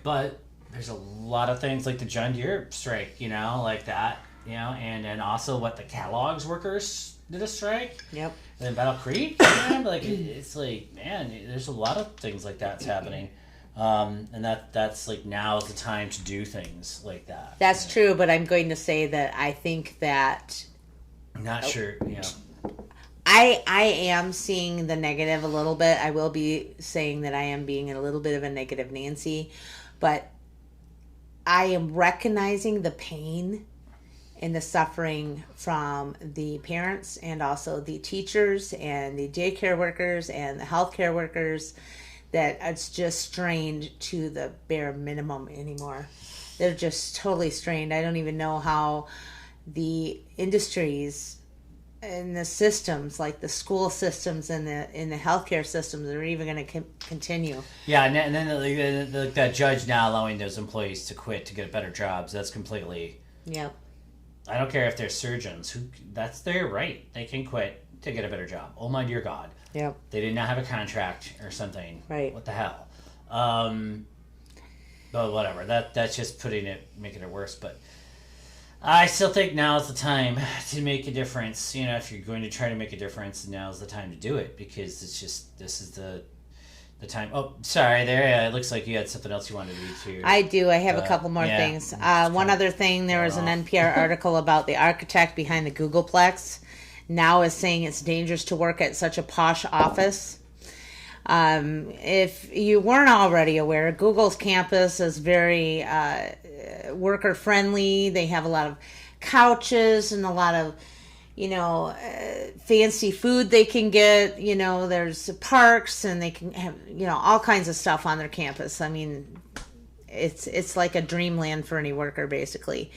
but there's a lot of things like the John Deere strike, like that, and then also what the catalogs workers did a strike. Yep. And then Battle Creek, it's like, man, there's a lot of things like that's happening. And that's like now is the time to do things like that. That's true, but I'm going to say that I think that I'm not sure, I am seeing the negative a little bit. I will be saying that I am being a little bit of a negative Nancy, but I am recognizing the pain and the suffering from the parents and also the teachers and the daycare workers and the healthcare workers, that it's just strained to the bare minimum anymore. They're just totally strained. I don't even know how the industries and the systems, like the school systems and the healthcare systems, are even going to continue. Yeah, and then that judge now allowing those employees to quit to get better jobs, that's completely... Yep. I don't care if they're surgeons. That's their right. They can quit to get a better job. Oh my dear God. Yep. They did not have a contract or something. Right. What the hell? But whatever. That's just making it worse. But I still think now is the time to make a difference. If you're going to try to make a difference, now is the time to do it, because this is the time. Oh, sorry. There, it looks like you had something else you wanted to read too. I do. I have a couple more things. One other thing, there was an NPR article about the architect behind the Googleplex now is saying it's dangerous to work at such a posh office. If you weren't already aware, Google's campus is very worker friendly. They have a lot of couches and a lot of fancy food they can get. There's parks, and they can have all kinds of stuff on their campus. I mean, it's like a dreamland for any worker, basically.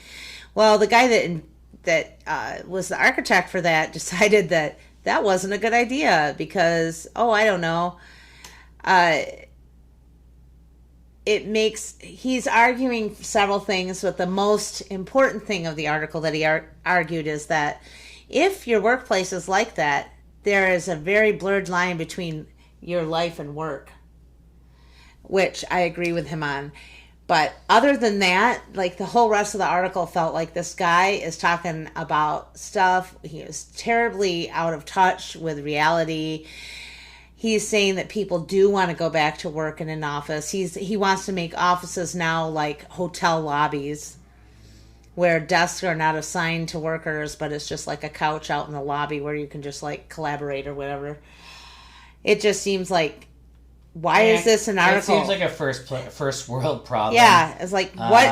Well, the guy that was the architect for that decided that wasn't a good idea because, I don't know, he's arguing several things, but the most important thing of the article that he argued is that if your workplace is like that, there is a very blurred line between your life and work, which I agree with him on. But other than that, like the whole rest of the article felt like this guy is talking about stuff. He is terribly out of touch with reality. He's saying that people do want to go back to work in an office. He wants to make offices now like hotel lobbies, where desks are not assigned to workers, but it's just like a couch out in the lobby where you can just like collaborate or whatever. It just seems like, why is this an article? It seems like a first world problem. Yeah, it's like, what?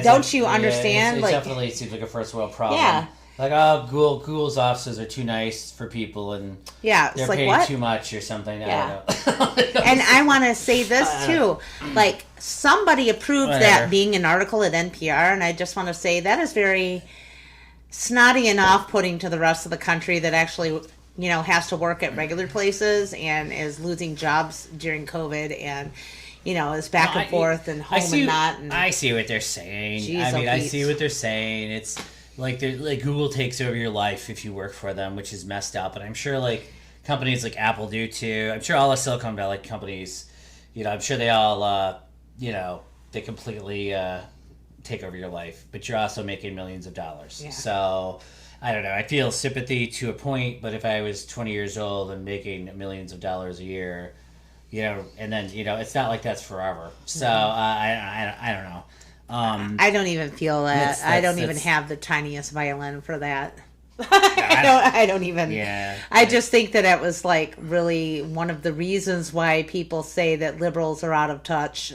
Don't you understand? It like, definitely seems like a first world problem. Yeah. Like, Google's offices are too nice for people, and they're like, paid what? too much or something. Yeah. I don't know. And I want to say this too. Like, somebody approved that being an article at NPR, and I just want to say that is very snotty and off-putting to the rest of the country that actually, has to work at regular places and is losing jobs during COVID and, is back and forth and home and not. And, I see what they're saying. Jeez, I see what they're saying. It's like Google takes over your life if you work for them, which is messed up. And I'm sure like companies like Apple do too. I'm sure all the Silicon Valley companies, I'm sure they all, they completely take over your life. But you're also making millions of dollars. Yeah. So I don't know. I feel sympathy to a point, but if I was 20 years old and making millions of dollars a year, and then it's not like that's forever. So I don't know. I don't even feel that. I don't even have the tiniest violin for that. I don't even. Yeah. I just think that it was like really one of the reasons why people say that liberals are out of touch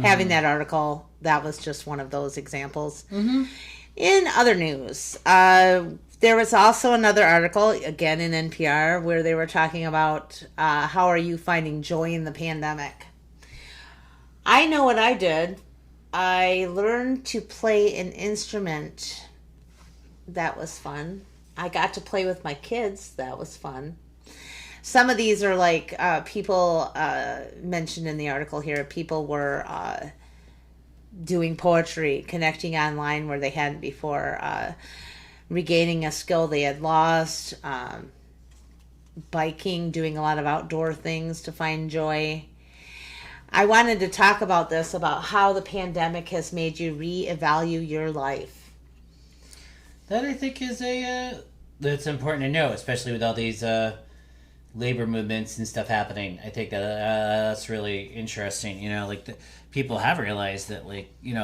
having that article, that was just one of those examples. In other news, there was also another article, again in NPR, where they were talking about how are you finding joy in the pandemic. I know what I did. I learned to play an instrument. That was fun. I got to play with my kids. That was fun. Some of these are like people mentioned in the article here. People were doing poetry, connecting online where they hadn't before, regaining a skill they had lost, biking, doing a lot of outdoor things to find joy. I wanted to talk about this, about how the pandemic has made you reevaluate your life. That I think is that's important to know, especially with all these labor movements and stuff happening. I think that that's really interesting. People have realized that,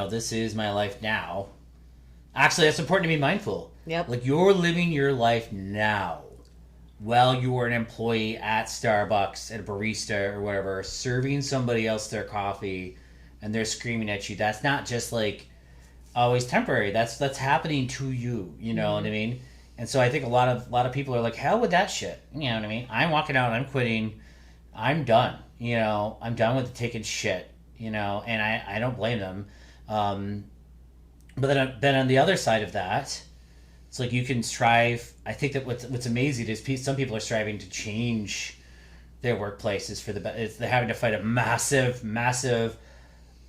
this is my life now. Actually, that's important to be mindful. Yep. Like, you're living your life now while you are an employee at Starbucks, at a barista or whatever, serving somebody else their coffee, and they're screaming at you. That's not just always temporary. That's happening to you. You know what I mean? And so I think a lot of people are like, hell with that shit. You know what I mean? I'm walking out. I'm quitting. I'm done. I'm done with taking shit. And I don't blame them. But then on the other side of that, it's like you can strive. I think that what's amazing is some people are striving to change their workplaces for the better. They're having to fight a massive, massive,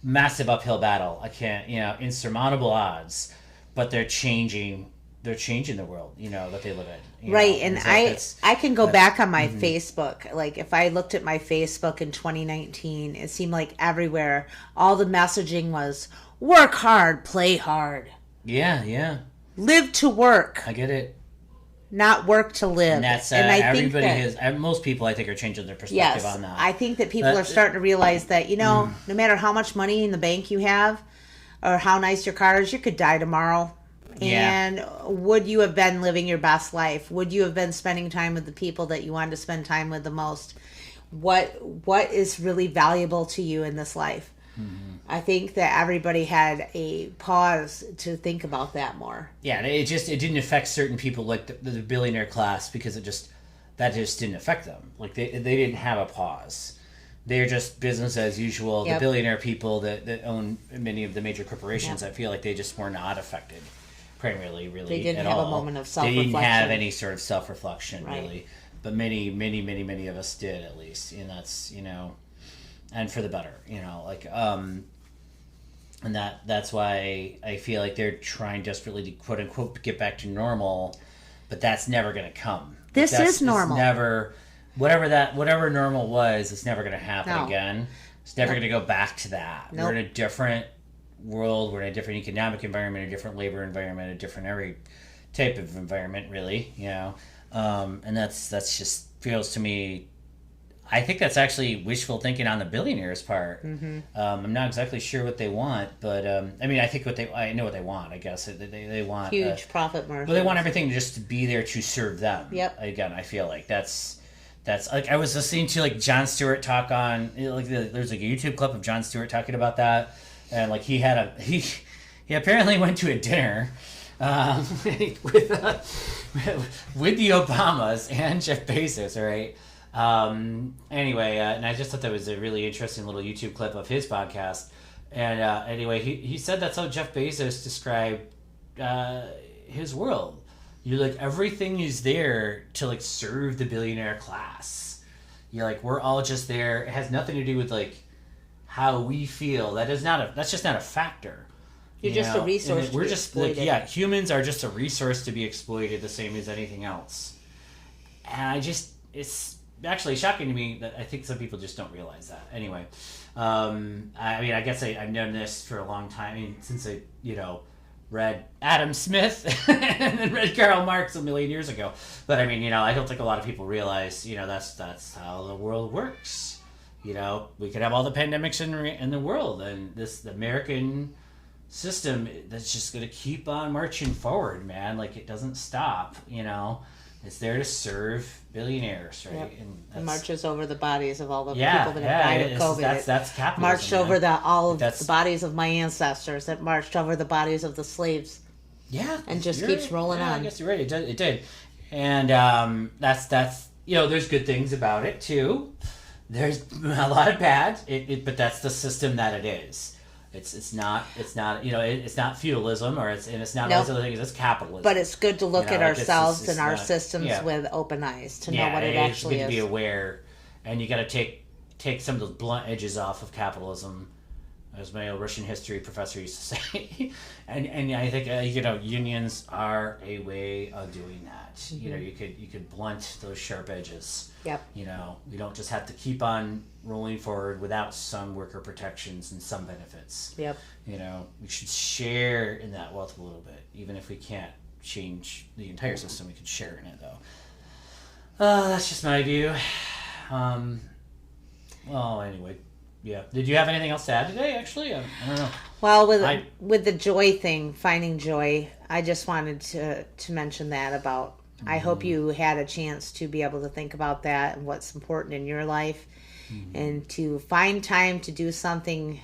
massive uphill battle. I can't, insurmountable odds, but they're changing the world, that they live in. Right, and I can go back on my Facebook. Like, if I looked at my Facebook in 2019, it seemed like everywhere, all the messaging was, work hard, play hard. Yeah. Live to work. I get it. Not work to live. And that's, and I everybody think that, most people, I think, are changing their perspective on that. I think that people are starting to realize that, no matter how much money in the bank you have, or how nice your car is, you could die tomorrow. And would you have been living your best life? Would you have been spending time with the people that you wanted to spend time with the most? What is really valuable to you in this life? I think that everybody had a pause to think about that more. Yeah, it didn't affect certain people, like the billionaire class, because that just didn't affect them. Like they didn't have a pause. They're just business as usual. Yep. The billionaire people that own many of the major corporations, I feel like they just were not affected. Primarily, really, they didn't at have all. a moment of self-reflection. They didn't have any sort of self-reflection, really. But many, many, many, many of us did, at least, and that's and for the better, and that's why I feel like they're trying desperately to quote unquote get back to normal, but that's never going to come. This is normal. It's never whatever normal was. It's never going to happen again. It's never going to go back to that. We're in a different world. We're in a different economic environment, a different labor environment, a different every type of environment, really. And that's just feels to me. I think that's actually wishful thinking on the billionaires' part. I'm not exactly sure what they want, but I think I know what they want. I guess they want huge profit margins. But they want everything just to be there to serve them. Yep. Again, I feel like that's like I was listening to Jon Stewart talk on there's a YouTube clip of Jon Stewart talking about that. And he apparently went to a dinner with the Obamas and Jeff Bezos, right? And I just thought that was a really interesting little YouTube clip of his podcast. And anyway, he said that's how Jeff Bezos described his world. Everything is there to serve the billionaire class. We're all just there. It has nothing to do with how we feel. That's just not a factor. You're just a resource. We're just humans are just a resource to be exploited the same as anything else. And it's actually shocking to me that I think some people just don't realize that. Anyway, I guess I've known this for a long time. Since I read Adam Smith and then read Karl Marx a million years ago. But I don't think a lot of people realize that's how the world works. We could have all the pandemics in the world, and the American system that's just going to keep on marching forward, man. It doesn't stop, It's there to serve billionaires, right? Yep. And It marches over the bodies of all the yeah, people that have died of COVID. That's capitalism. Marched man. over all of That's- the bodies of my ancestors. It marched over the bodies of the slaves. Yeah, And just you're keeps right. rolling Yeah, on. I guess you're right. It did, and that's there's good things about it too. There's a lot of bad, but that's the system that it is. It's not it's not feudalism it's not all these other things. It's capitalism. But it's good to look at ourselves it's and our not- systems yeah. with open eyes to know Yeah, what it it's actually good to be is. aware, and you got to take some of those blunt edges off of capitalism, as my old Russian history professor used to say. and I think unions are a way of doing that. Mm-hmm. You could blunt those sharp edges. Yep. We don't just have to keep on rolling forward without some worker protections and some benefits. Yep. We should share in that wealth a little bit, even if we can't change the entire system. We could share in it, though. That's just my view. Well, anyway, yeah. Did you have anything else to add today? Actually, I don't know. Well, with the joy thing, finding joy, I just wanted to mention that about. I hope you had a chance to be able to think about that and what's important in your life, and to find time to do something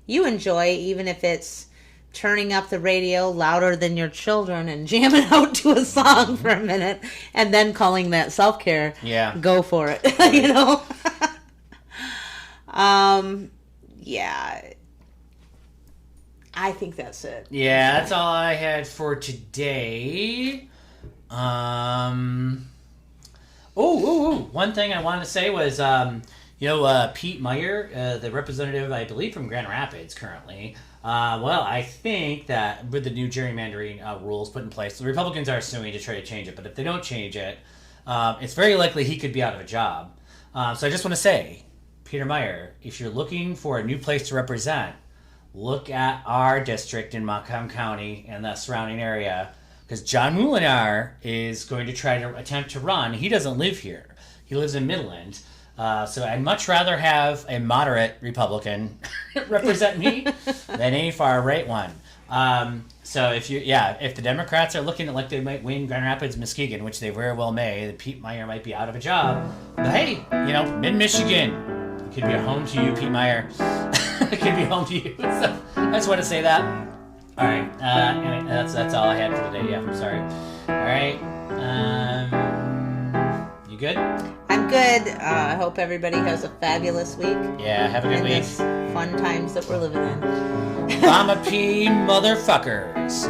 you enjoy, even if it's turning up the radio louder than your children and jamming out to a song for a minute, and then calling that self-care. Yeah. Go for it. Yeah. I think that's it. Yeah, that's all I had for today. One thing I wanted to say was, Pete Meyer, the representative, I believe, from Grand Rapids currently. I think that with the new gerrymandering rules put in place, the Republicans are suing to try to change it. But if they don't change it, it's very likely he could be out of a job. So I just want to say, Peter Meyer, if you're looking for a new place to represent, look at our district in Montcalm County and the surrounding area, because John Moulinar is going to try to attempt to run. He doesn't live here. He lives in Midland. So I'd much rather have a moderate Republican represent me than a far right one. So if the Democrats are looking at like they might win Grand Rapids, Muskegon, which they very well may, Pete Meyer might be out of a job. But hey, Mid-Michigan, it could be a home to you, Pete Meyer. It could be home to you. So I just want to say that. All right, anyway, that's all I had for today. Yeah, I'm sorry. All right, you good? I'm good. I hope everybody has a fabulous week. Yeah, have a good in week. This fun times that we're living in. Mama P motherfuckers.